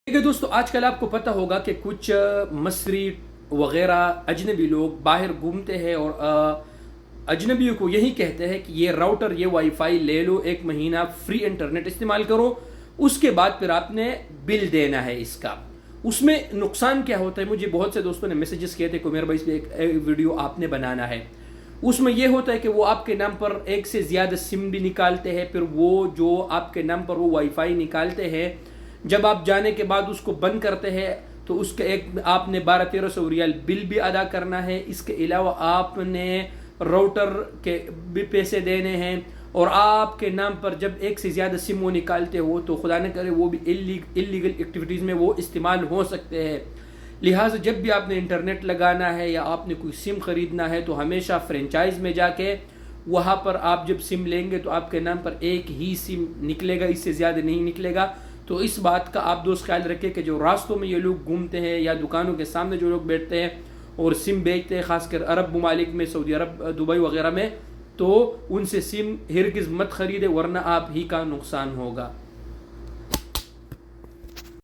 دیکھیے دوستو، آج کل آپ کو پتہ ہوگا کہ کچھ مصری وغیرہ اجنبی لوگ باہر گھومتے ہیں اور اجنبیوں کو یہی کہتے ہیں کہ یہ راؤٹر، یہ وائی فائی لے لو، 1 مہینہ فری انٹرنیٹ استعمال کرو، اس کے بعد پھر آپ نے بل دینا ہے اس کا۔ اس میں نقصان کیا ہوتا ہے؟ مجھے بہت سے دوستوں نے میسیجز کیے تھے کہ میرے بھائی اس پہ ایک ویڈیو آپ نے بنانا ہے۔ اس میں یہ ہوتا ہے کہ وہ آپ کے نام پر ایک سے زیادہ سم بھی نکالتے ہیں، پھر وہ جو آپ کے نام پر وہ وائی فائی نکالتے ہیں، جب آپ جانے کے بعد اس کو بند کرتے ہیں تو اس کا ایک آپ نے 1200-1300 ریال بل بھی ادا کرنا ہے۔ اس کے علاوہ آپ نے راؤٹر کے بھی پیسے دینے ہیں، اور آپ کے نام پر جب ایک سے زیادہ سم وہ نکالتے ہو تو خدا نہ کرے وہ بھی اللیگل ایکٹیویٹیز میں وہ استعمال ہو سکتے ہیں۔ لہٰذا جب بھی آپ نے انٹرنیٹ لگانا ہے یا آپ نے کوئی سم خریدنا ہے تو ہمیشہ فرینچائز میں جا کے وہاں پر آپ جب سم لیں گے تو آپ کے نام پر ایک ہی سم نکلے گا، اس سے زیادہ نہیں نکلے گا۔ تو اس بات کا آپ دوست خیال رکھیں کہ جو راستوں میں یہ لوگ گھومتے ہیں یا دکانوں کے سامنے جو لوگ بیٹھتے ہیں اور سم بیچتے ہیں، خاص کر عرب ممالک میں، سعودی عرب، دبئی وغیرہ میں، تو ان سے سم ہرگز مت خریدے ورنہ آپ ہی کا نقصان ہوگا۔